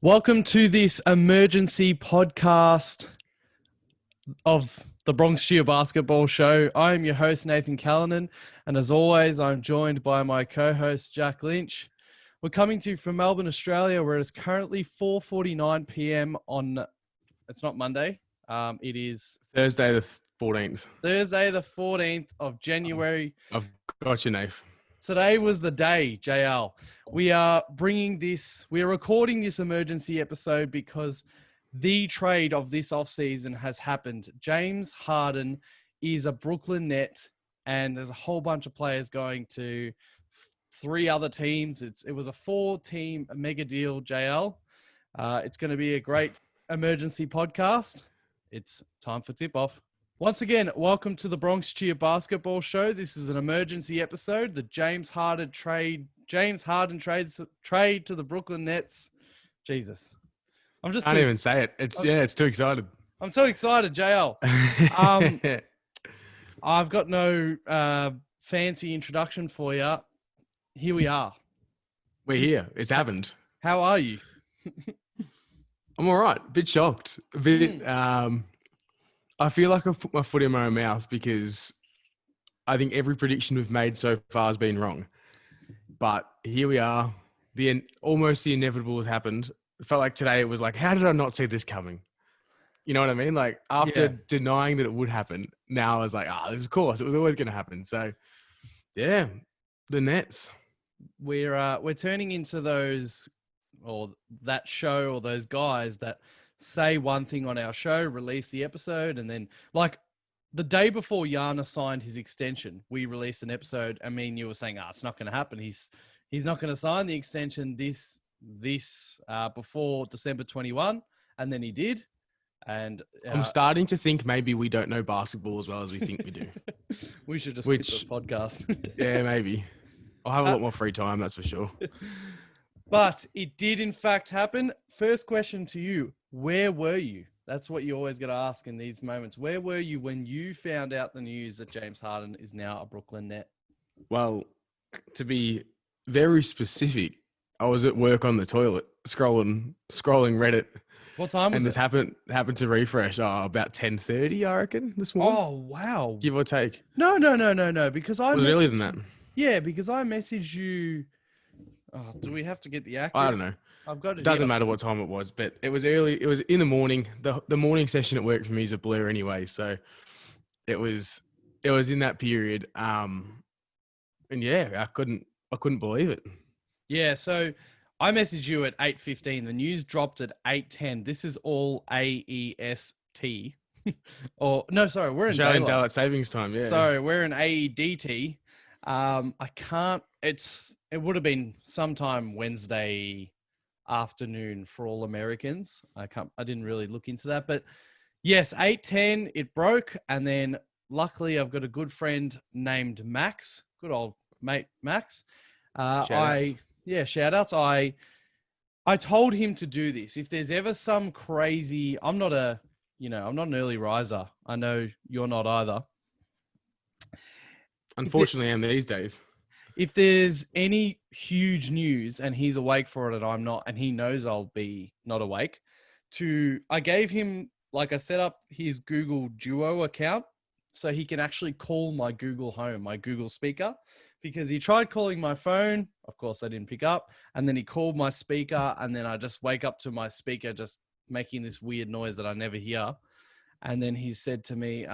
Welcome to this emergency podcast of the Bronx Cheer Basketball Show. I am your host, Nathan Callanan, and as always, I'm joined by my co-host, Jack Lynch. We're coming to you from Melbourne, Australia, where it is currently 4:49 p.m. on, it's not Monday, it is Thursday the 14th. Thursday the 14th of January. I've got you, Nate. Today was the day, JL. We are recording this emergency episode because the trade of this offseason has happened. James Harden is a Brooklyn Net, and there's a whole bunch of players going to three other teams. It was a 4-team mega deal, JL. It's going to be a great emergency podcast. It's time for tip-off. Once again, welcome to the Bronx Cheer Basketball Show. This is an emergency episode. The James Harden trade to the Brooklyn Nets. Jesus. I can't even say it. It's too excited. I'm too excited, JL. I've got no fancy introduction for you. Here we are. We're here. It's happened. How are you? I'm all right. A bit shocked. I feel like I've put my foot in my own mouth because I think every prediction we've made so far has been wrong. But here we are. Almost the inevitable has happened. It felt like today it was like, how did I not see this coming? You know what I mean? Like after denying that it would happen, now I was like, of course, it was always going to happen. So yeah, the Nets. We're turning into those, or that show, or those guys that say one thing on our show, release the episode, and then like the day before Yana signed his extension, we released an episode. I mean, you were saying, it's not going to happen. He's not going to sign the extension this before December 21, and then he did. And I'm starting to think maybe we don't know basketball as well as we think we do. We should just quit the podcast. Yeah, maybe. I'll have a lot more free time, that's for sure. But it did in fact happen. First question to you. Where were you? That's what you always got to ask in these moments. Where were you when you found out the news that James Harden is now a Brooklyn Net? Well, to be very specific, I was at work on the toilet scrolling Reddit. What time was it? And this happened to refresh about 10:30, I reckon, this morning. Oh, wow. Give or take. No. Because was it earlier than that? Yeah, because I messaged you. Oh, do we have to get the accurate? I don't know. I've got it. It doesn't matter what time it was, but it was early. It was in the morning. The morning session at work for me is a blur anyway, so it was in that period. And yeah, I couldn't believe it. Yeah, so I messaged you at 8:15. The news dropped at 8:10. This is all AEST. Or no, sorry, we're in Australian Daylight Savings Time. Yeah. Sorry, we're in AEDT. It would have been sometime Wednesday afternoon for all Americans. I didn't really look into that, but yes, 8:10 it broke, and then luckily I've got a good friend named Max, good old mate Max. Shout outs. I told him to do this. If there's ever some crazy, I'm not an early riser. I know you're not either. Unfortunately, I am these days. If there's any huge news and he's awake for it and I'm not, and he knows I'll be not awake, I gave him, I set up his Google Duo account so he can actually call my Google Home, my Google speaker, because he tried calling my phone. Of course, I didn't pick up. And then he called my speaker, and then I just wake up to my speaker just making this weird noise that I never hear. And then he said to me,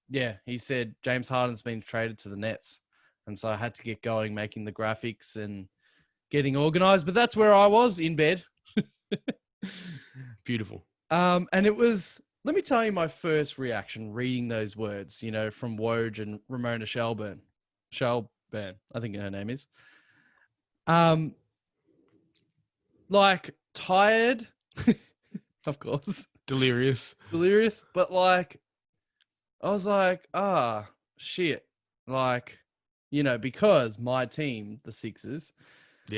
he said, James Harden's been traded to the Nets. And so I had to get going, making the graphics and getting organized. But that's where I was, in bed. Beautiful. And it was, let me tell you my first reaction reading those words, from Woj and Ramona Shelburne, I think her name is. Tired, of course. Delirious. But I was like, shit. Because my team, the Sixers, we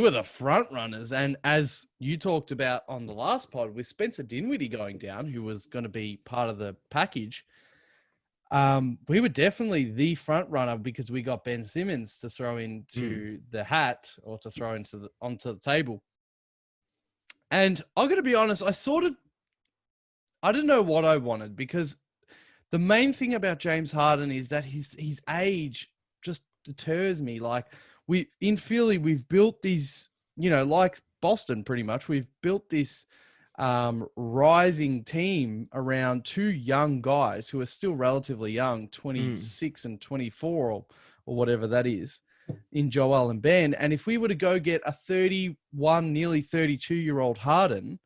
were the front runners. And as you talked about on the last pod with Spencer Dinwiddie going down, who was going to be part of the package, we were definitely the front runner because we got Ben Simmons to throw into the hat or to throw onto the table. And I'm going to be honest, I didn't know what I wanted because the main thing about James Harden is that his age just deters me. Like in Philly, we've built these, like Boston, pretty much. We've built this rising team around two young guys who are still relatively young, 26 and 24 or whatever that is, in Joel and Ben. And if we were to go get a 31, nearly 32-year-old Harden,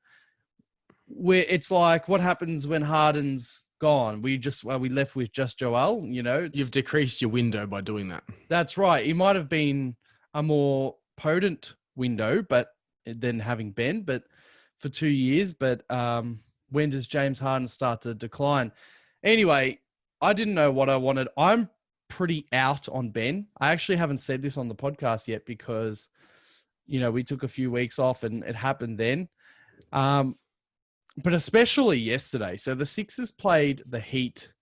where it's like, what happens when Harden's gone? We left with just Joel, You've decreased your window by doing that. That's right. It might have been a more potent window, but than having Ben, but for 2 years. But when does James Harden start to decline? Anyway, I didn't know what I wanted. I'm pretty out on Ben. I actually haven't said this on the podcast yet because, we took a few weeks off and it happened then. But especially yesterday. So the Sixers played the Heat.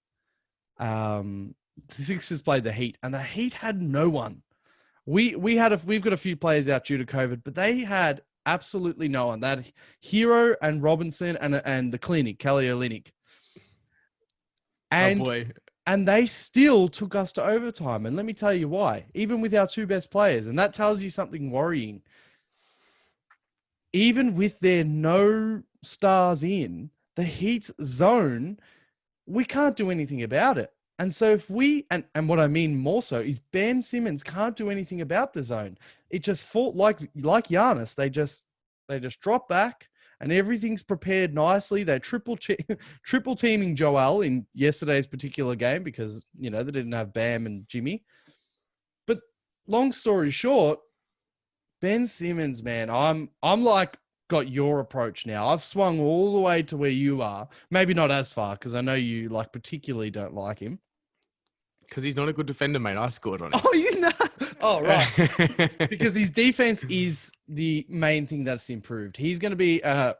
And the Heat had no one. We've got a few players out due to COVID, but they had absolutely no one. They had Hero and Robinson and the clinic, Kelly Olynyk. And, oh boy. And they still took us to overtime. And let me tell you why, even with our two best players. And that tells you something worrying. Even with their no stars in, the Heat's zone, we can't do anything about it. And so if and what I mean more so is Ben Simmons can't do anything about the zone. It just like Giannis, they just drop back and everything's prepared nicely. They triple teaming Joel in yesterday's particular game because, they didn't have Bam and Jimmy. But long story short, Ben Simmons, man, I'm like got your approach now. I've swung all the way to where you are. Maybe not as far because I know you particularly don't like him. Because he's not a good defender, mate. I scored on him. Oh, he's not. Oh, right. Because his defense is the main thing that's improved. He's going to be a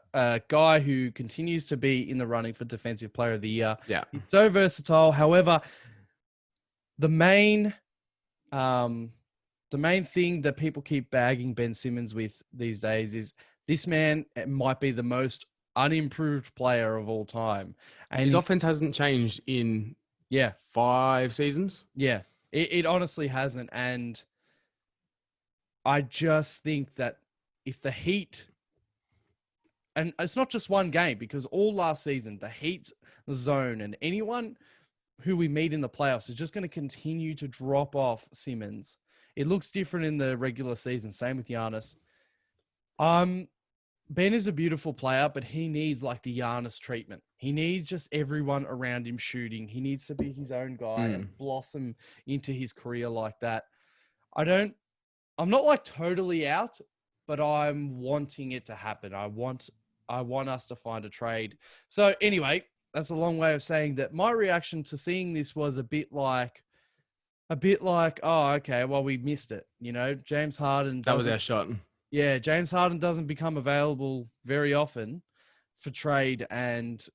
guy who continues to be in the running for Defensive Player of the Year. Yeah. He's so versatile. However, the main thing that people keep bagging Ben Simmons with these days is this man might be the most unimproved player of all time. And his offense hasn't changed in 5 seasons. Yeah, it honestly hasn't. And I just think that if the Heat, and it's not just one game, because all last season, the Heat's zone and anyone who we meet in the playoffs is just going to continue to drop off Simmons. It looks different in the regular season. Same with Giannis. Ben is a beautiful player, but he needs like the Giannis treatment. He needs just everyone around him shooting. He needs to be his own guy and blossom into his career like that. I'm not like totally out, but I'm wanting it to happen. I want us to find a trade. So anyway, that's a long way of saying that my reaction to seeing this was a bit like, oh, okay, well, we missed it. James Harden. That was our shot. Yeah, James Harden doesn't become available very often for trade, and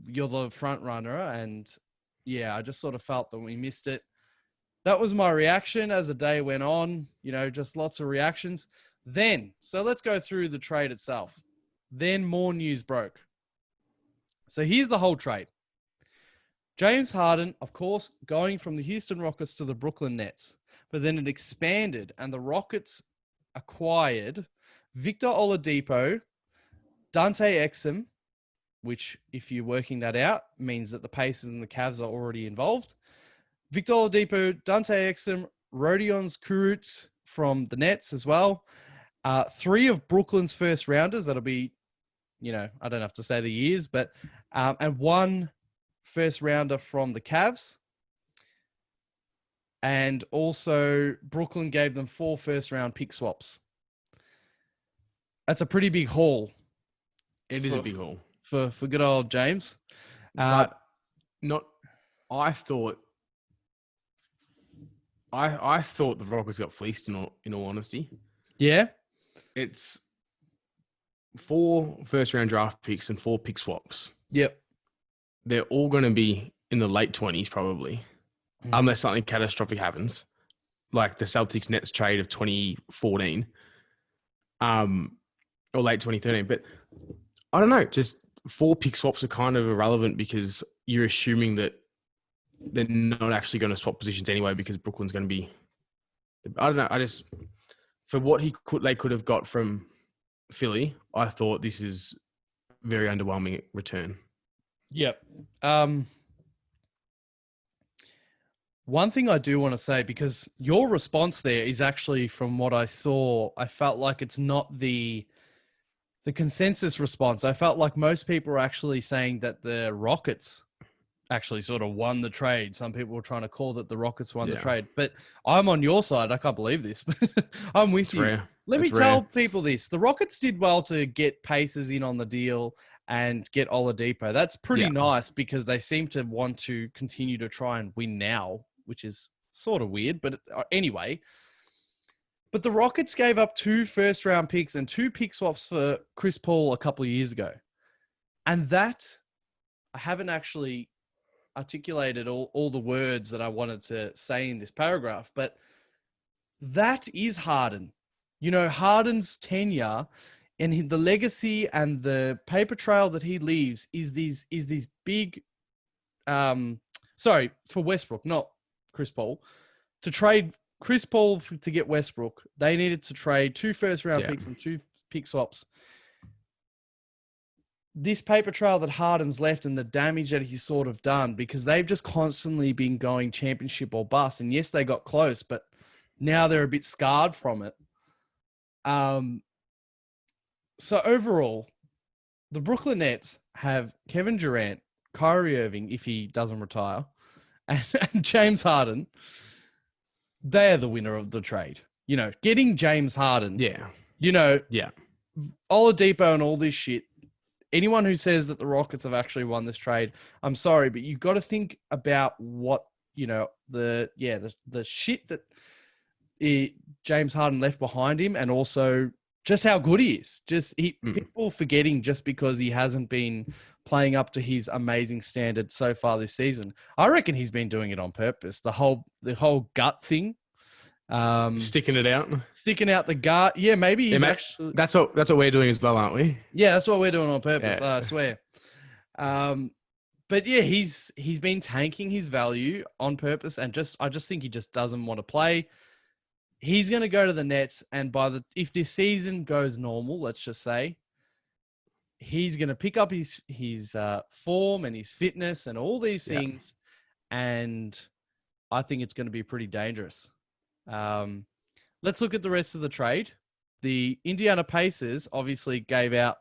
you're the front runner. And yeah, I just sort of felt that we missed it. That was my reaction as the day went on, just lots of reactions. So let's go through the trade itself. Then more news broke. So here's the whole trade. James Harden, of course, going from the Houston Rockets to the Brooklyn Nets, but then it expanded and the Rockets acquired Victor Oladipo, Dante Exum, which if you're working that out means that the Pacers and the Cavs are already involved. Victor Oladipo, Dante Exum, Rodions Kurucs from the Nets as well. 3 of Brooklyn's first rounders. That'll be, I don't have to say the years, but and 1 first rounder from the Cavs. And also Brooklyn gave them 4 first-round pick swaps. That's a pretty big haul. It is a big haul. For good old James. But I thought the Rockets got fleeced in all honesty. Yeah. It's 4 first-round draft picks and 4 pick swaps. Yep. They're all going to be in the late 20s, probably, Mhm. unless something catastrophic happens, like the Celtics Nets trade of 2014, or late 2013. But I don't know, just 4 pick swaps are kind of irrelevant because you're assuming that they're not actually going to swap positions anyway because Brooklyn's going to be. I don't know. I just for what they could have got from Philly, I thought this is very underwhelming return. Yep. One thing I do want to say, because your response there is actually, from what I saw, I felt like it's not the consensus response. I felt like most people are actually saying that the Rockets actually sort of won the trade. Some people were trying to call that the Rockets won the Yeah. trade, but I'm on your side. I can't believe this, but I'm with It's you. rare. Let me It's tell rare. people this. The Rockets did well to get Pacers in on the deal and get Oladipo. That's pretty Yeah. nice because they seem to want to continue to try and win now, which is sort of weird, but anyway. But the Rockets gave up 2 first-round picks and 2 pick swaps for Chris Paul a couple of years ago. And that, I haven't actually articulated all the words that I wanted to say in this paragraph, but that is Harden. You know, Harden's tenure and the legacy and the paper trail that he leaves is these big for Westbrook, not Chris Paul. To trade Chris Paul to get Westbrook, they needed to trade 2 first-round picks and 2 pick swaps. This paper trail that Harden's left and the damage that he's sort of done, because they've just constantly been going championship or bust. And yes, they got close, but now they're a bit scarred from it. So overall, the Brooklyn Nets have Kevin Durant, Kyrie Irving, if he doesn't retire, and James Harden. They're the winner of the trade. You know, getting James Harden. Yeah. You know, Yeah. Oladipo and all this shit. Anyone who says that the Rockets have actually won this trade, I'm sorry, but you've got to think about what, you know, the shit that James Harden left behind him, and also just how good he is. People forgetting just because he hasn't been playing up to his amazing standard so far this season. I reckon he's been doing it on purpose. The whole gut thing. Sticking it out. Sticking out the gut. Yeah, maybe he's actually. That's what we're doing as well, aren't we? Yeah, that's what we're doing on purpose. Yeah. I swear. But yeah, he's been tanking his value on purpose, and I just think he just doesn't want to play. He's going to go to the Nets, and if this season goes normal, let's just say, he's going to pick up his form and his fitness and all these things, and I think it's going to be pretty dangerous. Let's look at the rest of the trade. The Indiana Pacers obviously gave out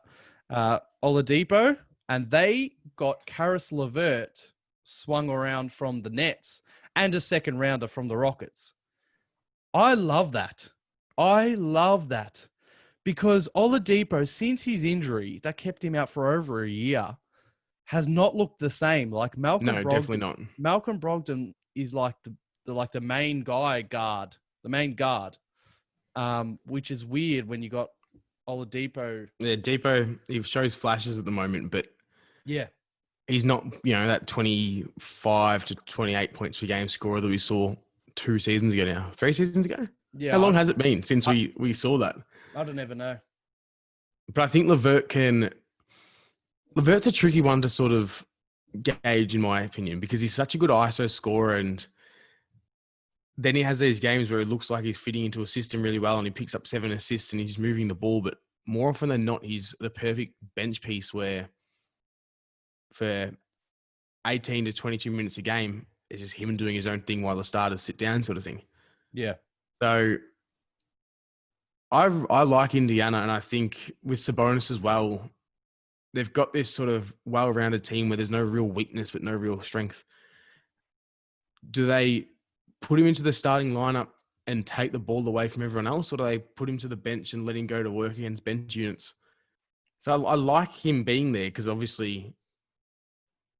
Oladipo, and they got Karis LeVert swung around from the Nets and a second rounder from the Rockets. I love that. Because Oladipo, since his injury that kept him out for over a year, has not looked the same. Like Malcolm Brogdon. Definitely not. Malcolm Brogdon is like the main guard, which is weird when you got Oladipo. Yeah, Depot, he shows flashes at the moment, but yeah, he's not, that 25 to 28 points per game scorer that we saw 3 seasons ago. Yeah. How long has it been since we saw that? I don't ever know. But I think Levert's a tricky one to sort of gauge, in my opinion, because he's such a good ISO scorer, and then he has these games where it looks like he's fitting into a system really well and he picks up 7 assists and he's moving the ball. But more often than not, he's the perfect bench piece where for 18 to 22 minutes a game, it's just him doing his own thing while the starters sit down sort of thing. Yeah. So I like Indiana, and I think with Sabonis as well, they've got this sort of well-rounded team where there's no real weakness but no real strength. Do they put him into the starting lineup and take the ball away from everyone else, or do they put him to the bench and let him go to work against bench units? So I like him being there because obviously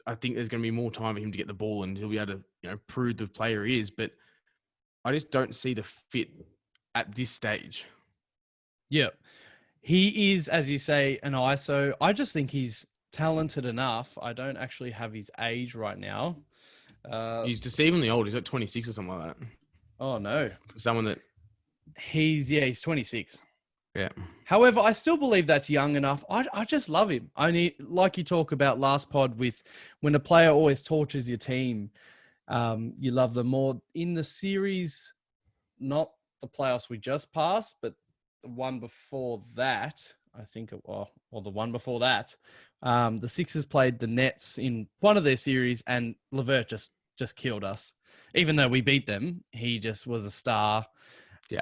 I think there's going to be more time for him to get the ball and he'll be able to prove the player he is. But I just don't see the fit at this stage. Yeah. He is, as you say, an ISO. I just think he's talented enough. I don't actually have his age right now. Uh, He's deceivingly old. He's like 26 or something like that. oh no, Someone that, he's 26. yeah. However, I still believe that's young enough. I just love him. I need, like you talk about last pod with when a player always tortures your team, you love them more. In the series, not the playoffs we just passed, but the one before that, I think it was, or the one before that, the Sixers played the Nets in one of their series, and LeVert just killed us. Even though we beat them, he just was a star. Yeah.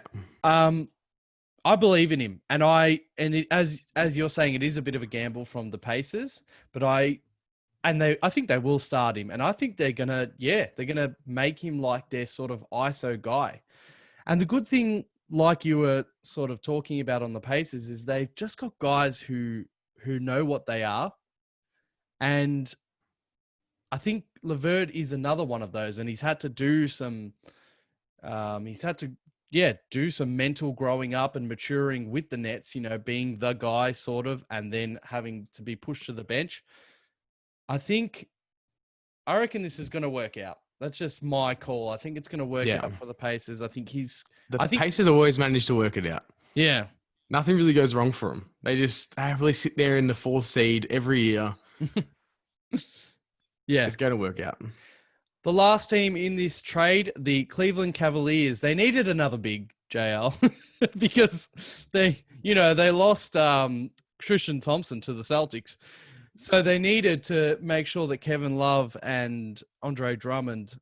I believe in him, and as you're saying, it is a bit of a gamble from the Pacers, but I think they will start him, and I think they're gonna make him like their sort of ISO guy. And the good thing, like you were sort of talking about on the Pacers, is they've just got guys who know what they are, and I think LeVert is another one of those, and he's had to do some do some mental growing up and maturing with the Nets, being the guy sort of, and then having to be pushed to the bench. I reckon this is going to work out. That's just my call. I think it's going to work out for the Pacers. I think Pacers always manage to work it out. Yeah. Nothing really goes wrong for them. They just happily sit there in the 4th seed every year. Yeah. It's going to work out. The last team in this trade, the Cleveland Cavaliers, they needed another big JL because they lost Tristan Thompson to the Celtics. So they needed to make sure that Kevin Love and Andre Drummond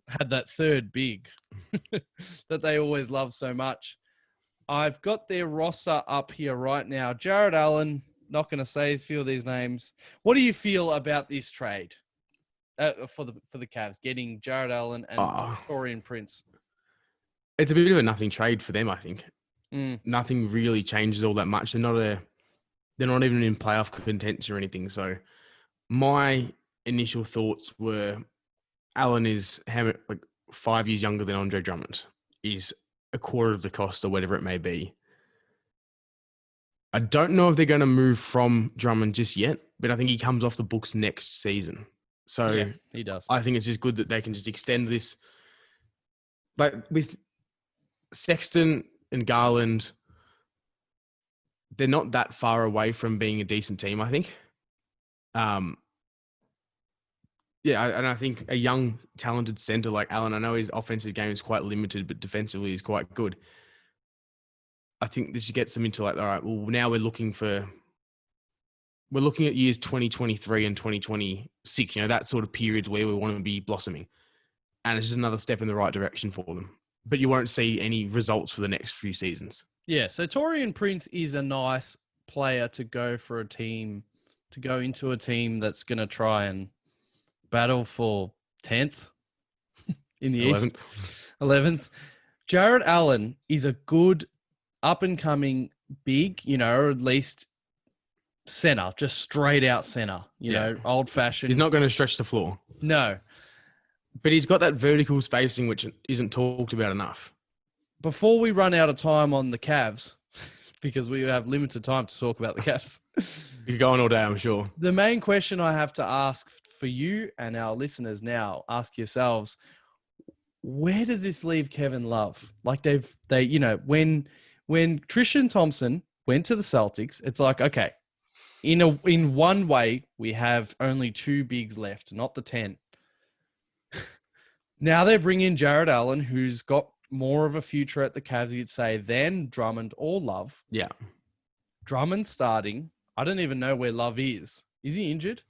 had that third big that they always love so much. I've got their roster up here right now. Jared Allen, not going to say a few of these names. What do you feel about this trade for the Cavs, getting Jared Allen and Taurean Prince? It's a bit of a nothing trade for them, I think. Mm. Nothing really changes all that much. They're not even in playoff contention or anything. So my initial thoughts were Allen is 5 years younger than Andre Drummond. He's a quarter of the cost or whatever it may be. I don't know if they're going to move from Drummond just yet, but I think he comes off the books next season. So yeah, he does. I think it's just good that they can just extend this. But with Sexton and Garland, they're not that far away from being a decent team, I think. And I think a young, talented center like Allen, I know his offensive game is quite limited, but defensively he's quite good. I think this gets them into all right, well, now we're looking at years 2023 and 2026, that sort of period where we want to be blossoming. And it's just another step in the right direction for them. But you won't see any results for the next few seasons. Yeah, so Taurean Prince is a nice player to go into a team that's going to try and battle for 10th in the 11th. East. 11th. Jared Allen is a good up-and-coming big, or at least center, just straight out center, old-fashioned. He's not going to stretch the floor. No. But he's got that vertical spacing, which isn't talked about enough. Before we run out of time on the Cavs, because we have limited time to talk about the Cavs. You could go on all day, I'm sure. The main question I have to ask for you and our listeners now, ask yourselves, where does this leave Kevin Love? Like when Tristan Thompson went to the Celtics, it's like, okay, in one way, we have only 2 bigs left, not the 10. Now they bring in Jared Allen, who's got more of a future at the Cavs, you'd say, than Drummond or Love. Yeah. Drummond starting. I don't even know where Love is. Is he injured?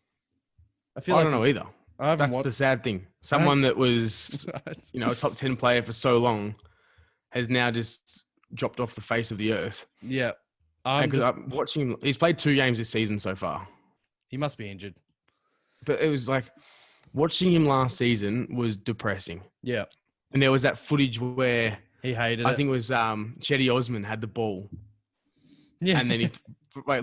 I don't know either. That's the sad thing. Someone that was, a top 10 player for so long has now just dropped off the face of the earth. Yeah. Because I'm watching him. He's played 2 games this season so far. He must be injured. But it was like watching him last season was depressing. Yeah. And there was that footage where he hated it. I think it was Chetty Osman had the ball. Yeah. And then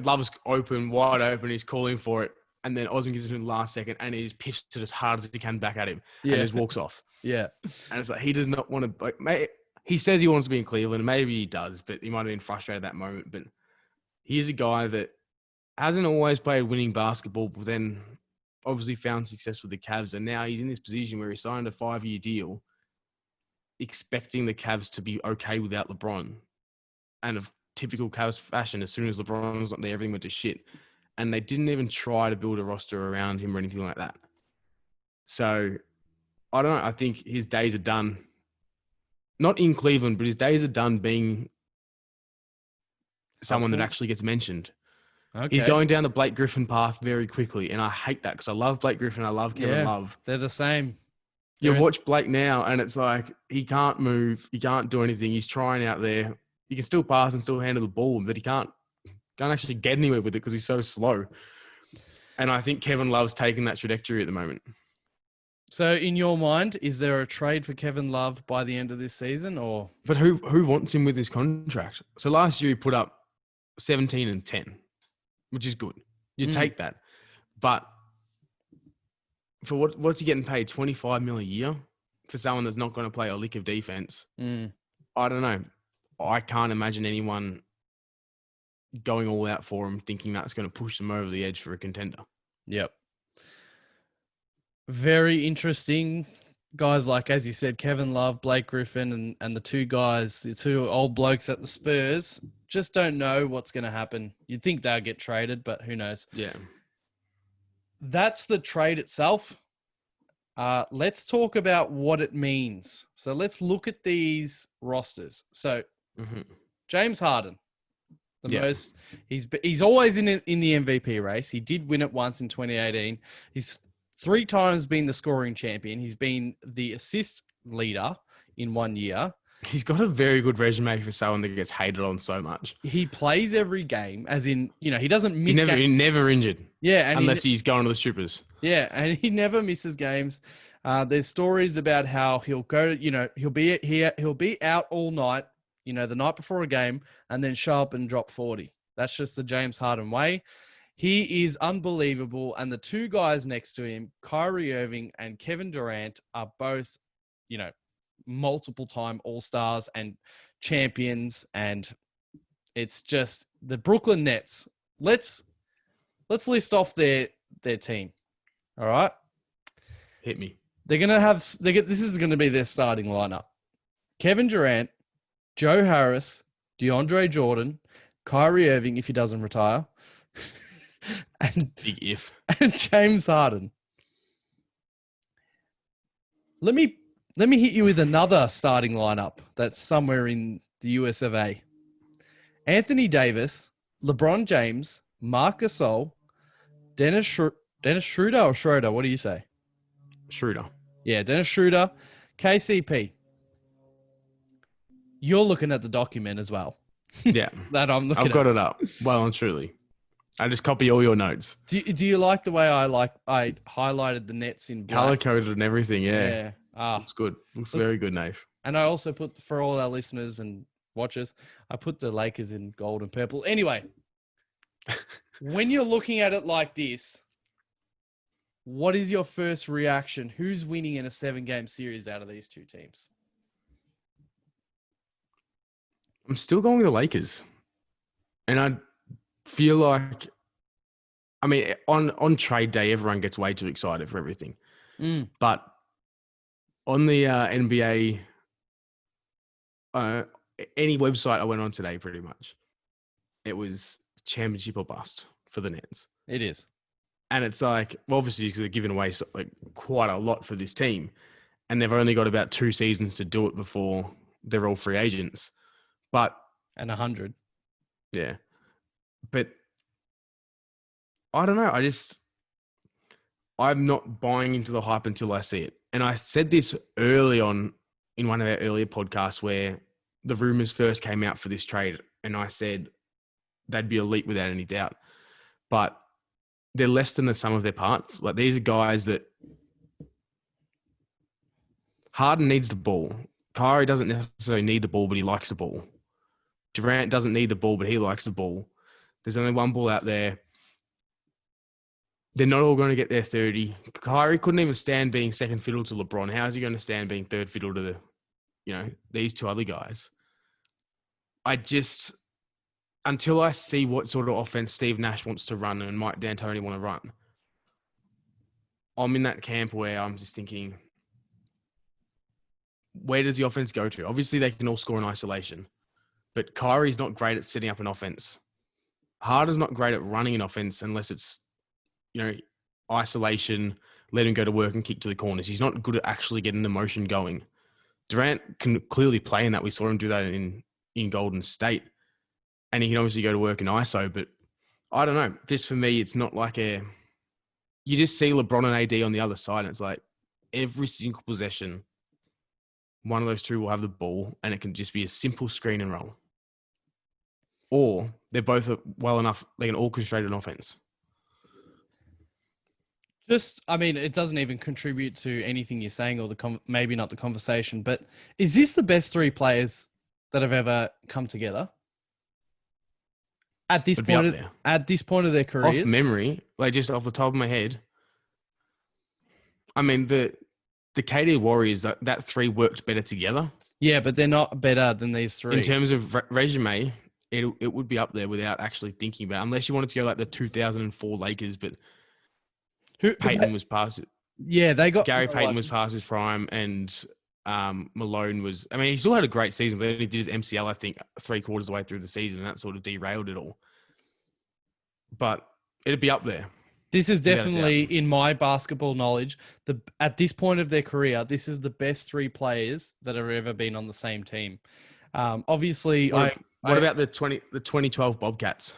Love's wide open. He's calling for it. And then Osman gives it to him last second and he's pitched it as hard as he can back at him. Yeah. And just walks off. Yeah. And it's like, he does not want to, he says he wants to be in Cleveland. Maybe he does, but he might have been frustrated at that moment. But he's a guy that hasn't always played winning basketball, but then obviously found success with the Cavs, and now he's in this position where he signed a 5-year deal, expecting the Cavs to be okay without LeBron. And of typical Cavs fashion, as soon as LeBron was not there, everything went to shit. And they didn't even try to build a roster around him or anything like that. So, I don't know. I think his days are done. Not in Cleveland, but his days are done being someone that actually gets mentioned. Okay. He's going down the Blake Griffin path very quickly, and I hate that because I love Blake Griffin. I love Kevin Love. They're the same. You watch Blake now, and it's like he can't move. He can't do anything. He's trying out there. He can still pass and still handle the ball, but he can't actually get anywhere with it because he's so slow. And I think Kevin Love's taking that trajectory at the moment. So, in your mind, is there a trade for Kevin Love by the end of this season, or? But who wants him with his contract? So last year he put up 17 and 10, which is good. You take that, but for what's he getting paid? $25 million a year for someone that's not going to play a lick of defense. I don't know. I can't imagine anyone going all out for him, thinking that's going to push them over the edge for a contender. Yep. Very interesting guys, like, as you said, Kevin Love, Blake Griffin, and the two guys, the two old blokes at the Spurs, just don't know what's going to happen. You'd think they'll get traded, but who knows? Yeah. That's the trade itself. Let's talk about what it means. So let's look at these rosters. So James Harden, he's always in the MVP race. He did win it once in 2018. He's 3 times been the scoring champion. He's been the assist leader in 1 year. He's got a very good resume for someone that gets hated on so much. He plays every game, as in, he doesn't miss games. He's never injured. Yeah. And unless he's going to the strippers. Yeah, and he never misses games. There's stories about how he'll go, he'll be out all night, the night before a game, and then show up and drop 40. That's just the James Harden way. He is unbelievable. And the two guys next to him, Kyrie Irving and Kevin Durant, are both, multiple time All-Stars and champions. And it's just the Brooklyn Nets. Let's list off their team. All right. Hit me. They're going to have, this is going to be their starting lineup. Kevin Durant, Joe Harris, DeAndre Jordan, Kyrie Irving, if he doesn't retire, and big if, and James Harden. Let me hit you with another starting lineup that's somewhere in the US of A. Anthony Davis, LeBron James, Marc Gasol, Dennis Schroeder or Schroeder? What do you say? Schroeder. Yeah, Dennis Schroeder, KCP. You're looking at the document as well. Yeah. That I'm looking at. I've got it up. Well and truly. I just copy all your notes. Do you like the way I highlighted the Nets in black? Color-coded and everything, yeah. Yeah. Looks good. Looks very good, Nave. And I also put, for all our listeners and watchers, I put the Lakers in gold and purple. Anyway, when you're looking at it like this, what is your first reaction? Who's winning in a 7-game series out of these two teams? I'm still going with the Lakers. And I feel like, on trade day, everyone gets way too excited for everything. But on the NBA, any website I went on today, pretty much, it was championship or bust for the Nets. It is. And it's like, well, obviously, because they're giving away quite a lot for this team. And they've only got about 2 seasons to do it before they're all free agents. And 100. Yeah. But I don't know. I'm not buying into the hype until I see it. And I said this early on in one of our earlier podcasts where the rumors first came out for this trade. And I said they'd be elite without any doubt. But they're less than the sum of their parts. Like, these are guys that Harden needs the ball. Kyrie doesn't necessarily need the ball, but he likes the ball. Durant doesn't need the ball, but he likes the ball. There's only one ball out there. They're not all going to get their 30. Kyrie couldn't even stand being second fiddle to LeBron. How is he going to stand being third fiddle to these two other guys? Until I see what sort of offense Steve Nash wants to run and Mike D'Antoni want to run, I'm in that camp where I'm just thinking, where does the offense go to? Obviously, they can all score in isolation, but Kyrie's not great at setting up an offense. Harden's not great at running an offense unless it's, isolation, let him go to work and kick to the corners. He's not good at actually getting the motion going. Durant can clearly play in that. We saw him do that in Golden State. And he can obviously go to work in ISO, but I don't know. Just for me, it's not like you just see LeBron and AD on the other side, and it's like every single possession, one of those two will have the ball, and it can just be a simple screen and roll. Or they're both well enough, they can orchestrate an offense. It doesn't even contribute to anything you're saying or maybe not the conversation, but is this the best three players that have ever come together? At this point of their careers? Off memory, like just off the top of my head, I mean, the KD Warriors, that three worked better together. Yeah, but they're not better than these three. In terms of resume, it would be up there without actually thinking about it, unless you wanted to go like the 2004 Lakers, but Peyton was past it. Yeah, Gary Payton was past his prime, and Malone was. I mean, he still had a great season, but he did his MCL, I think, 3/4 of the way through the season, and that sort of derailed it all. But it'd be up there. This is definitely, in my basketball knowledge, at this point of their career, this is the best three players that have ever been on the same team. Obviously, what about the 2012 Bobcats?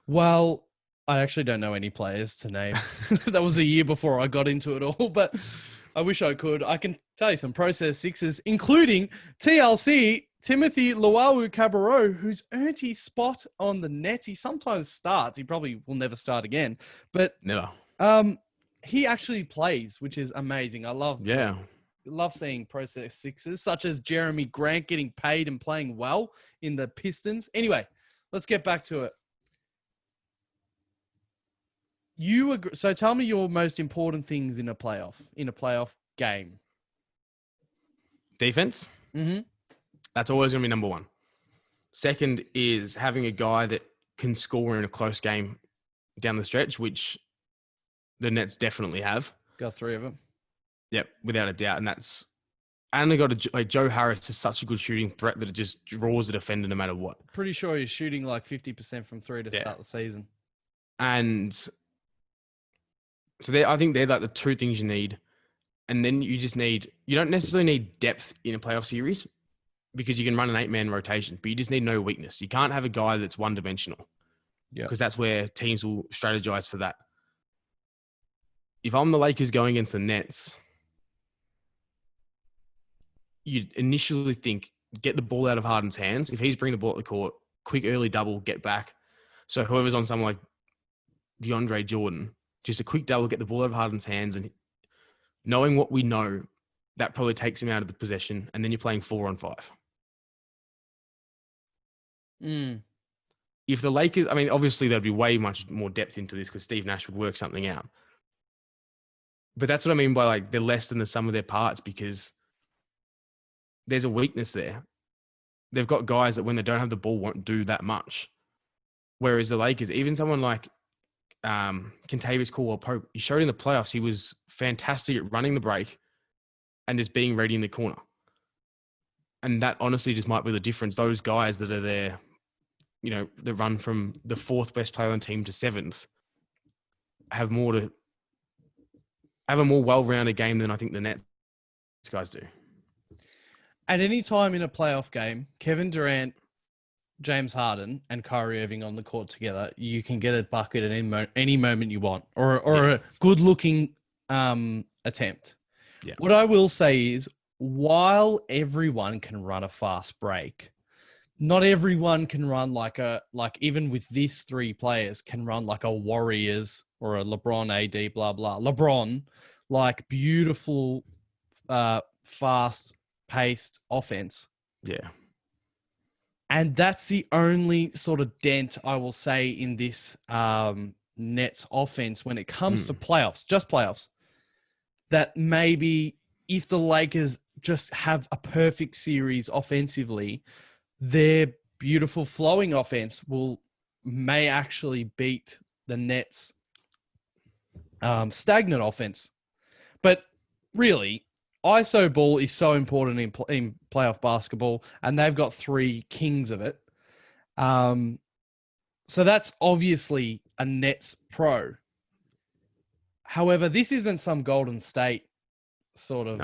Well, I actually don't know any players to name. That was a year before I got into it all, but I wish I could. I can tell you some process sixes, including TLC, Timothy Luwawu-Cabarrot, who's earned his spot on the net. He sometimes starts. He probably will never start again, but never. He actually plays, which is amazing. I love seeing process sixes, such as Jeremy Grant getting paid and playing well in the Pistons. Anyway, let's get back to it. You agree, so tell me your most important things in a playoff game. Defense. Mm-hmm. That's always going to be number one. Second is having a guy that can score in a close game down the stretch, which the Nets definitely have. Got three of them. Yep, without a doubt. And they got Joe Harris is such a good shooting threat that it just draws the defender no matter what. Pretty sure he's shooting like 50% from three to start the season. And so I think they're like the two things you need. And then you don't necessarily need depth in a playoff series because you can run an 8-man rotation, but you just need no weakness. You can't have a guy that's one-dimensional. Yeah. Because that's where teams will strategize for that. If I'm the Lakers going against the Nets, you'd initially think, get the ball out of Harden's hands. If he's bringing the ball at the court, quick early double, get back. So whoever's on someone like DeAndre Jordan, just a quick double, get the ball out of Harden's hands. And knowing what we know, that probably takes him out of the possession. And then you're playing 4-on-5. If the Lakers, I mean, obviously there'd be way much more depth into this because Steve Nash would work something out. But that's what I mean by like they're less than the sum of their parts because there's a weakness there. They've got guys that when they don't have the ball won't do that much. Whereas the Lakers, even someone like Kentavious Caldwell-Pope, he showed in the playoffs he was fantastic at running the break and just being ready in the corner. And that honestly just might be the difference. Those guys that are there, that run from the fourth best player on the team to seventh, have a more well-rounded game than I think the Nets guys do. At any time in a playoff game, Kevin Durant, James Harden, and Kyrie Irving on the court together, you can get a bucket at any moment you want, or a good-looking attempt. Yeah. What I will say is, while everyone can run a fast break, not everyone can run like even with these three players can run like a Warriors or a LeBron AD blah blah. LeBron, like beautiful, fast paced offense. Yeah. And that's the only sort of dent I will say in this Nets offense when it comes to playoffs, just playoffs, that maybe if the Lakers just have a perfect series offensively, their beautiful flowing offense may actually beat the Nets stagnant offense. But really, ISO ball is so important in playoff basketball, and they've got 3 kings of it. So that's obviously a Nets pro. However, this isn't some Golden State sort of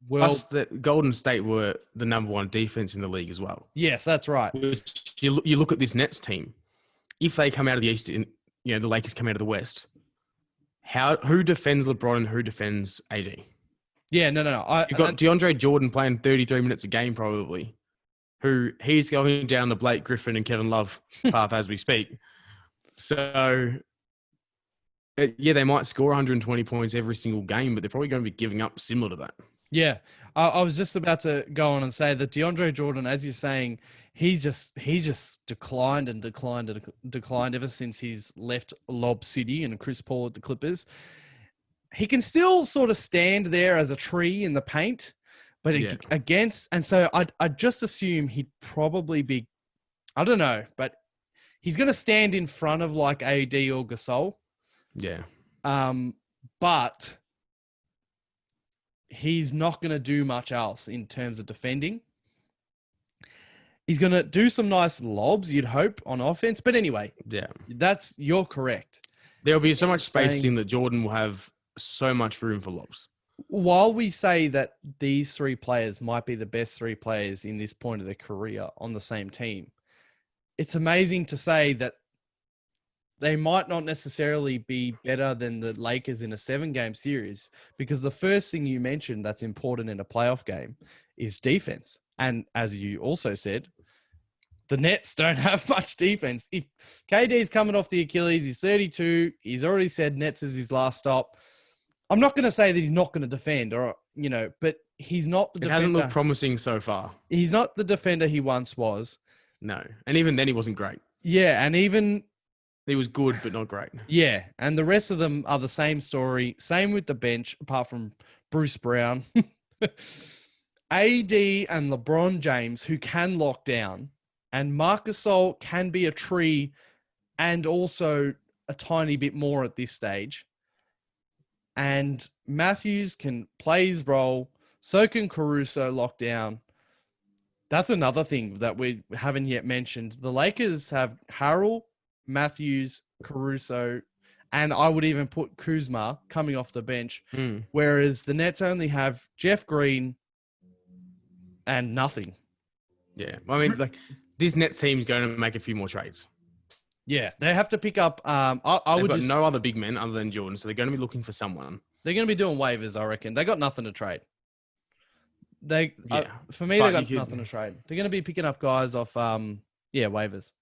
world. Plus, that Golden State were the number 1 defense in the league as well. Yes, that's right. Which you look at this Nets team. If they come out of the East, the Lakers come out of the West, who defends LeBron and who defends AD? Yeah, no. You've got DeAndre Jordan playing 33 minutes a game probably, who he's going down the Blake Griffin and Kevin Love path as we speak. So, yeah, they might score 120 points every single game, but they're probably going to be giving up similar to that. Yeah, I was just about to go on and say that DeAndre Jordan, as you're saying, he's just declined ever since he's left Lob City and Chris Paul at the Clippers. He can still sort of stand there as a tree in the paint, but and so I'd just assume he'd probably be, I don't know, but he's going to stand in front of like AD or Gasol. Yeah. But he's not going to do much else in terms of defending. He's going to do some nice lobs, you'd hope, on offense. But anyway, you're correct. There'll be so much spacing that Jordan will have so much room for lobs. While we say that these 3 players might be the best 3 players in this point of their career on the same team, it's amazing to say that they might not necessarily be better than the Lakers in a 7-game series, because the first thing you mentioned that's important in a playoff game is defense. And as you also said, the Nets don't have much defense. If KD's coming off the Achilles, he's 32. He's already said Nets is his last stop. I'm not going to say that he's not going to defend, but he's not the defender. It hasn't looked promising so far. He's not the defender he once was. No. And even then he wasn't great. Yeah. And even he was good, but not great. Yeah, and the rest of them are the same story. Same with the bench, apart from Bruce Brown. AD and LeBron James, who can lock down, and Marc Gasol can be a tree and also a tiny bit more at this stage. And Matthews can play his role. So can Caruso lock down. That's another thing that we haven't yet mentioned. The Lakers have Harrell, Matthews, Caruso, and I would even put Kuzma coming off the bench, whereas the Nets only have Jeff Green and nothing. Yeah. I mean, like, this Nets team's going to make a few more trades. Yeah, they have to pick up. They've got no other big men other than Jordan, so they're going to be looking for someone. They're going to be doing waivers, I reckon. They got nothing to trade. For me, they got nothing to trade. They're going to be picking up guys off, waivers.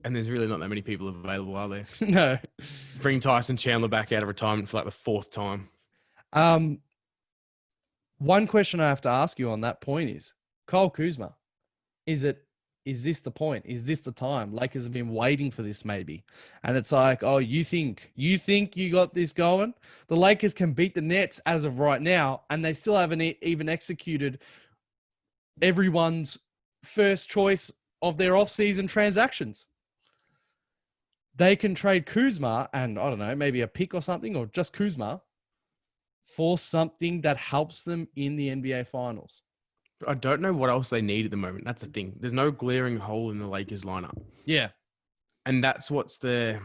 And there's really not that many people available, are there? No. Bring Tyson Chandler back out of retirement for like the 4th time. One question I have to ask you on that point is, Kyle Kuzma, is this the point? Is this the time? Lakers have been waiting for this maybe. And it's like, oh, you think you got this going? The Lakers can beat the Nets as of right now, and they still haven't even executed everyone's first choice of their off-season transactions. They can trade Kuzma and, I don't know, maybe a pick or something, or just Kuzma for something that helps them in the NBA Finals. I don't know what else they need at the moment. That's the thing. There's no glaring hole in the Lakers lineup. Yeah. And that's what's the...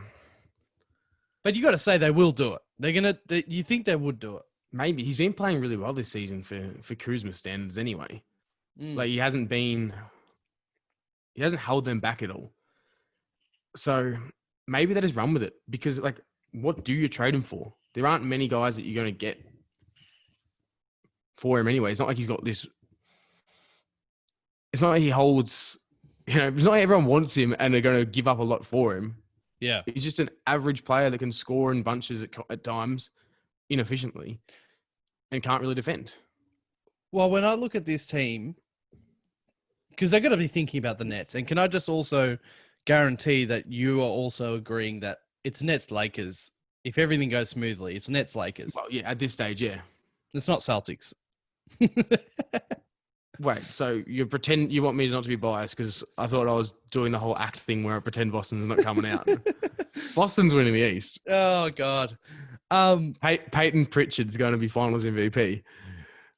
But you got to say they will do it. You think they would do it? Maybe. He's been playing really well this season for Kuzma standards anyway. Like, he hasn't held them back at all. So maybe they just run with it, because, like, what do you trade him for? There aren't many guys that you're going to get for him anyway. It's not like he's got this... It's not like he holds... it's not like everyone wants him and they're going to give up a lot for him. Yeah. He's just an average player that can score in bunches at times, inefficiently, and can't really defend. Well, when I look at this team, because they're going to be thinking about the Nets, and can I just also guarantee that you are also agreeing that it's Nets-Lakers. If everything goes smoothly, it's Nets-Lakers. Well, yeah, at this stage, yeah. It's not Celtics. Wait, so you want me not to be biased because I thought I was doing the whole act thing where I pretend Boston's not coming out. Boston's winning the East. Oh God. Peyton Pritchard's going to be Finals MVP.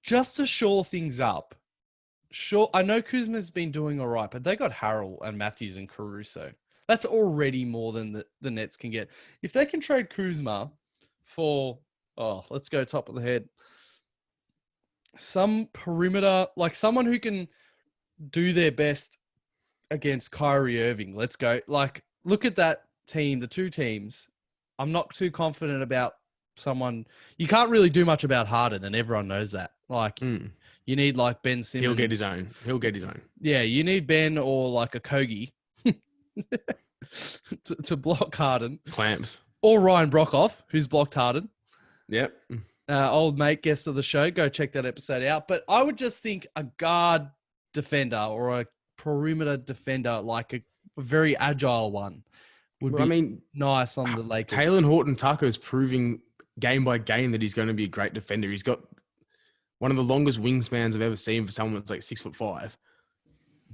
Just to shore things up. Sure, I know Kuzma's been doing all right, but they got Harrell and Matthews and Caruso. That's already more than the Nets can get. If they can trade Kuzma for, let's go top of the head, some perimeter, like someone who can do their best against Kyrie Irving. Let's go. Like, look at that team, the two teams. I'm not too confident about someone. You can't really do much about Harden, and everyone knows that. Like, you need like Ben Simmons. He'll get his own. Yeah, you need Ben or like a Kogi to block Harden. Clamps. Or Ryan Brockhoff, who's blocked Harden. Yep. Old mate, guest of the show. Go check that episode out. But I would just think a guard defender or a perimeter defender, like a very agile one, would be nice on the Lakers. Taylor Horton-Tucker's proving game by game that he's going to be a great defender. He's got one of the longest wingspans I've ever seen for someone that's like 6'5".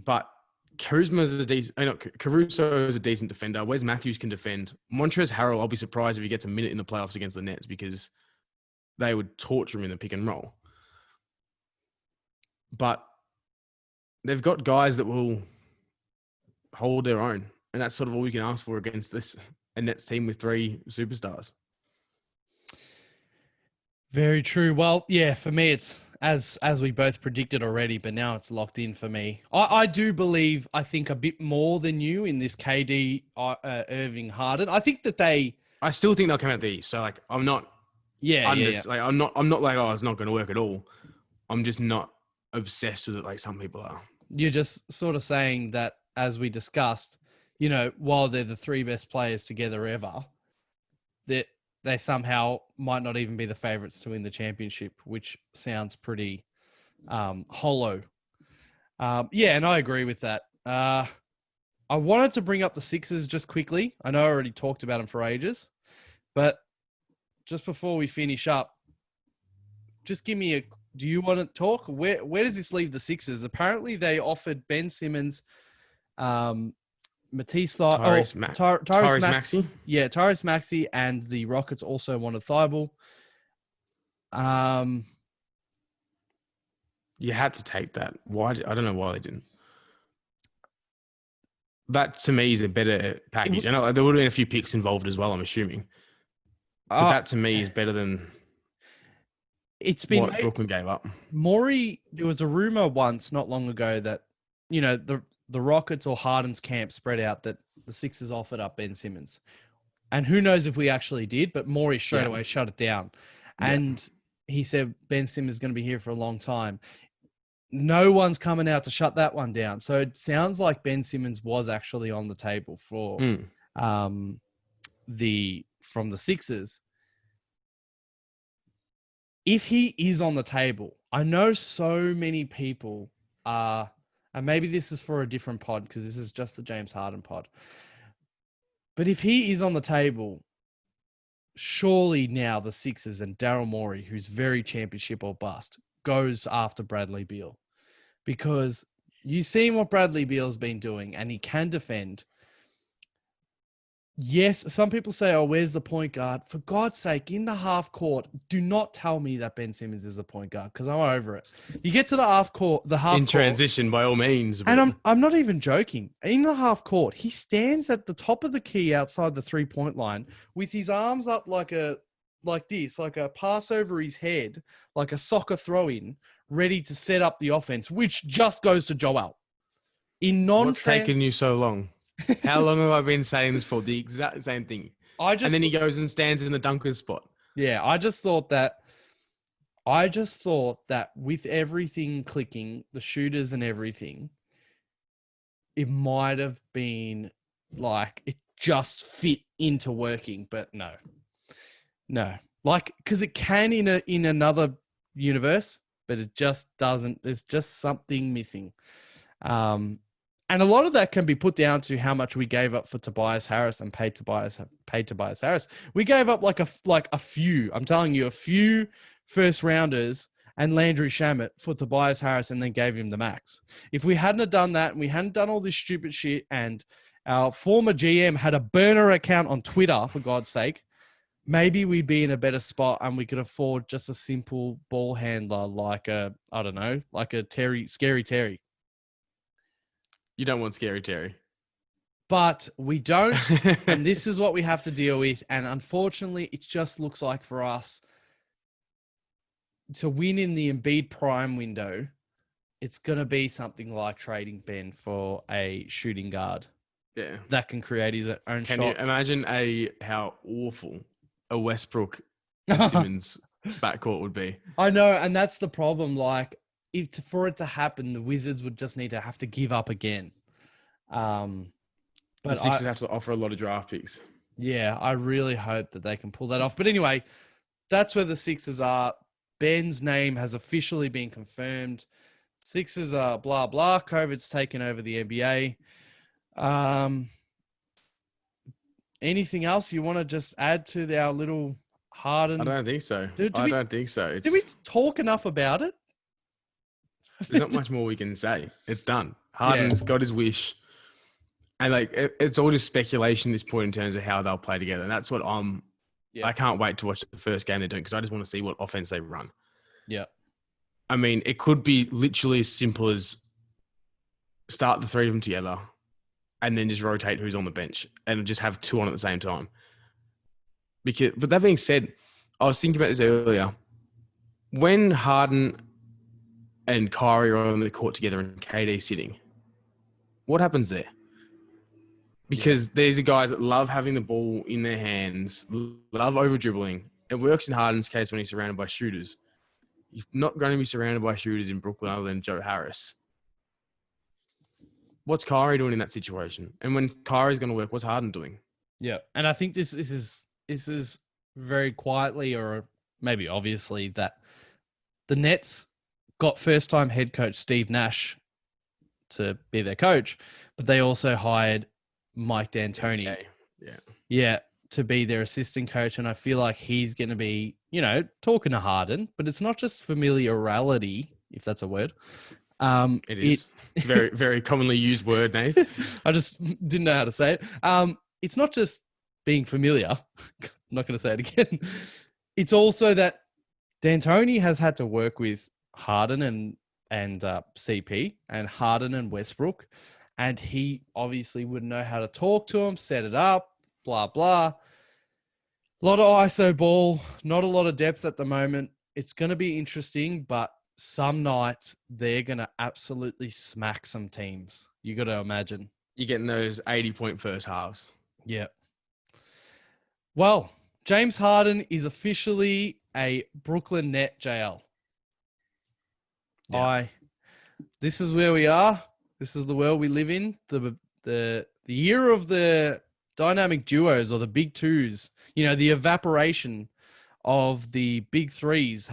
But Caruso is a decent defender. Wes Matthews can defend. Montrezl Harrell, I'll be surprised if he gets a minute in the playoffs against the Nets because they would torture him in the pick and roll. But they've got guys that will hold their own. And that's sort of all we can ask for against a Nets team with 3 superstars. Very true. Well, yeah, for me, it's as we both predicted already, but now it's locked in for me. I do believe, I think a bit more than you in this KD, Irving, Harden. I think that I still think they'll come out the East. So like, I'm not. Yeah. Like, I'm not like, it's not going to work at all. I'm just not obsessed with it like some people are. You're just sort of saying that, as we discussed, while they're the 3 best players together ever, that they somehow might not even be the favorites to win the championship, which sounds pretty hollow. Yeah, and I agree with that. I wanted to bring up the Sixers just quickly. I know I already talked about them for ages, but just before we finish up, just give me do you want to talk? Where does this leave the Sixers? Apparently they offered Ben Simmons, Tyrese Maxey. Yeah, Tyrese Maxey, and the Rockets also wanted Thibault. You had to take that. Why? I don't know why they didn't. That to me is a better package. I know there would have been a few picks involved as well, I'm assuming. But that to me is better than what Brooklyn gave up. Maury, there was a rumor once, not long ago, that the Rockets or Harden's camp spread out that the Sixers offered up Ben Simmons. And who knows if we actually did, but Maury straight away shut it down. And he said Ben Simmons is going to be here for a long time. No one's coming out to shut that one down. So it sounds like Ben Simmons was actually on the table for from the Sixers. If he is on the table, I know so many people are, and maybe this is for a different pod because this is just the James Harden pod. But if he is on the table, surely now the Sixers and Daryl Morey, who's very championship or bust, goes after Bradley Beal. Because you've seen what Bradley Beal's been doing and he can defend. Yes, some people say, oh, where's the point guard? For God's sake, in the half court, do not tell me that Ben Simmons is a point guard because I'm over it. You get to the half court, in transition by all means. But... And I'm not even joking. In the half court, he stands at the top of the key outside the 3-point line with his arms up like a pass over his head, like a soccer throw-in, ready to set up the offense, which just goes to Joel. What's taken you so long? How long have I been saying this for? The exact same thing. And then he goes and stands in the dunker's spot. Yeah, I just thought that with everything clicking, the shooters and everything, it might have been like it just fit into working, but no. Like, because it can in another universe, but it just doesn't. There's just something missing. And a lot of that can be put down to how much we gave up for Tobias Harris and paid Tobias Harris. We gave up like a few. I'm telling you, a few first rounders and Landry Shamet for Tobias Harris and then gave him the max. If we hadn't have done that and we hadn't done all this stupid shit and our former GM had a burner account on Twitter, for God's sake, maybe we'd be in a better spot and we could afford just a simple ball handler like a Scary Terry. You don't want Scary Terry. But we don't, and this is what we have to deal with. And unfortunately, it just looks like for us to win in the Embiid prime window, it's going to be something like trading Ben for a shooting guard. Yeah. That can create his own shot. Can you imagine how awful a Westbrook and Simmons backcourt would be? I know, and that's the problem. Like, for it to happen, the Wizards would just need to have to give up again. But the Sixers have to offer a lot of draft picks. Yeah, I really hope that they can pull that off. But anyway, that's where the Sixers are. Ben's name has officially been confirmed. Sixers are blah, blah. COVID's taken over the NBA. Anything else you want to just add to our little Harden? I don't think so. I don't think so. Did we talk enough about it? There's not much more we can say. It's done. Harden's got his wish. And it's all just speculation at this point in terms of how they'll play together. And that's what I can't wait to watch the first game they're doing because I just want to see what offense they run. Yeah. I mean, it could be literally as simple as start the three of them together and then just rotate who's on the bench and just have two on at the same time. But that being said, I was thinking about this earlier. When Harden and Kyrie are on the court together and KD sitting, what happens there? Because these are guys that love having the ball in their hands, love over-dribbling. It works in Harden's case when he's surrounded by shooters. You're not going to be surrounded by shooters in Brooklyn other than Joe Harris. What's Kyrie doing in that situation? And when Kyrie's going to work, what's Harden doing? Yeah, and I think this is very quietly or maybe obviously that the Nets got first-time head coach Steve Nash to be their coach, but they also hired Mike D'Antoni. Okay. Yeah. Yeah, to be their assistant coach. And I feel like he's going to be, talking to Harden, but it's not just familiarity, if that's a word. It is. It's a very, very commonly used word, Nate. I just didn't know how to say it. It's not just being familiar. I'm not going to say it again. It's also that D'Antoni has had to work with Harden and CP and Harden and Westbrook. And he obviously would know how to talk to him, set it up, blah, blah. A lot of ISO ball, not a lot of depth at the moment. It's going to be interesting, but some nights they're going to absolutely smack some teams. You got to imagine. You're getting those 80-point first halves. Yeah. Well, James Harden is officially a Brooklyn Net JL. Yeah. This is where we are. This is the world we live in. The year of the dynamic duos or the big twos. The evaporation of the big threes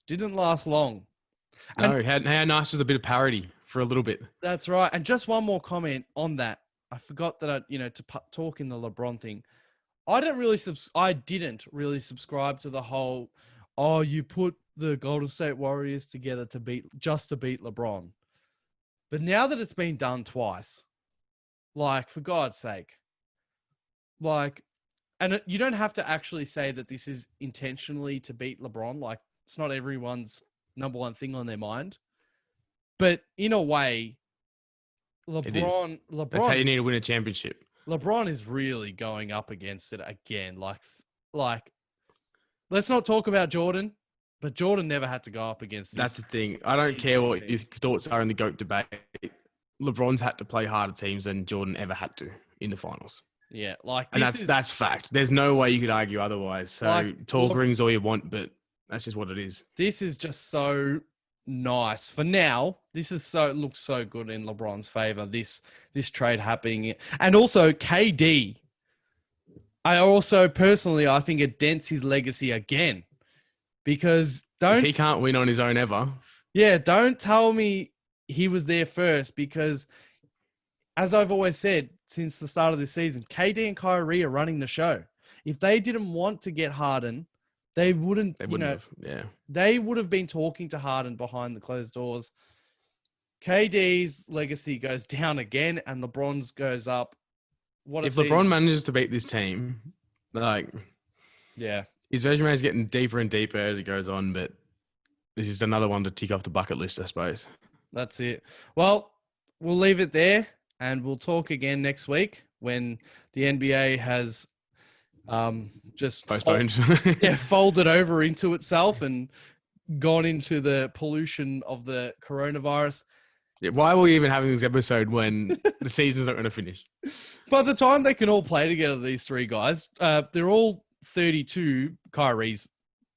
didn't last long. No, how nice was a bit of parody for a little bit. That's right. And just one more comment on that. I forgot that to talk in the LeBron thing. I didn't really subscribe to the whole, you put the Golden State Warriors together to beat LeBron. But now that it's been done twice, for God's sake, and you don't have to actually say that this is intentionally to beat LeBron. It's not everyone's number one thing on their mind. But in a way, LeBron, that's how you need to win a championship. LeBron is really going up against it again. Let's not talk about Jordan. But Jordan never had to go up against this. That's the thing. I don't care what your thoughts are in the GOAT debate. LeBron's had to play harder teams than Jordan ever had to in the finals. Yeah, that's fact. There's no way you could argue otherwise. So talk rings all you want, but that's just what it is. This is just so nice for now. This is looks so good in LeBron's favor. This trade happening, and also KD. I think it dents his legacy again. Because if he can't win on his own ever. Yeah, don't tell me he was there first because, as I've always said since the start of this season, KD and Kyrie are running the show. If they didn't want to get Harden, They wouldn't, They wouldn't have. Yeah. they would have been talking to Harden behind the closed doors. KD's legacy goes down again and LeBron's goes up. What a If LeBron season. manages to beat this team, like, Yeah. his resume is getting deeper and deeper as it goes on, but this is another one to tick off the bucket list, I suppose. That's it. Well, we'll leave it there and we'll talk again next week when the NBA has just Postponed. folded over into itself and gone into the pollution of the coronavirus. Yeah, why are we even having this episode when the season's not going to finish? By the time they can all play together, these three guys, they're all 32. Kyrie's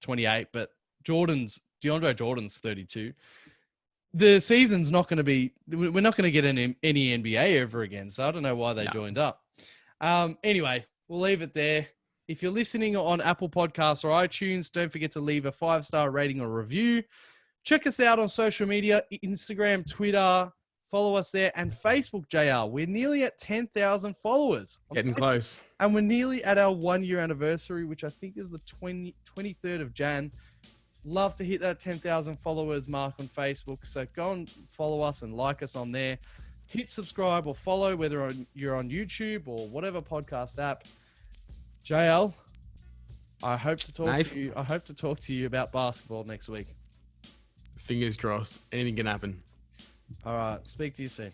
28, but DeAndre Jordan's 32. The season's not going to be, we're not going to get any NBA ever again. So I don't know why they joined up. Anyway, we'll leave it there. If you're listening on Apple Podcasts or iTunes, don't forget to leave a 5-star rating or review. Check us out on social media, Instagram, Twitter, follow us there, and Facebook, JR. We're nearly at 10,000 followers. Getting close. And we're nearly at our 1-year anniversary, which I think is the 23rd of Jan. Love to hit that 10,000 followers mark on Facebook. So go and follow us and like us on there. Hit subscribe or follow, whether you're on YouTube or whatever podcast app. JL, I hope to talk to you. I hope to talk to you about basketball next week. Fingers crossed. Anything can happen. All right. Speak to you soon.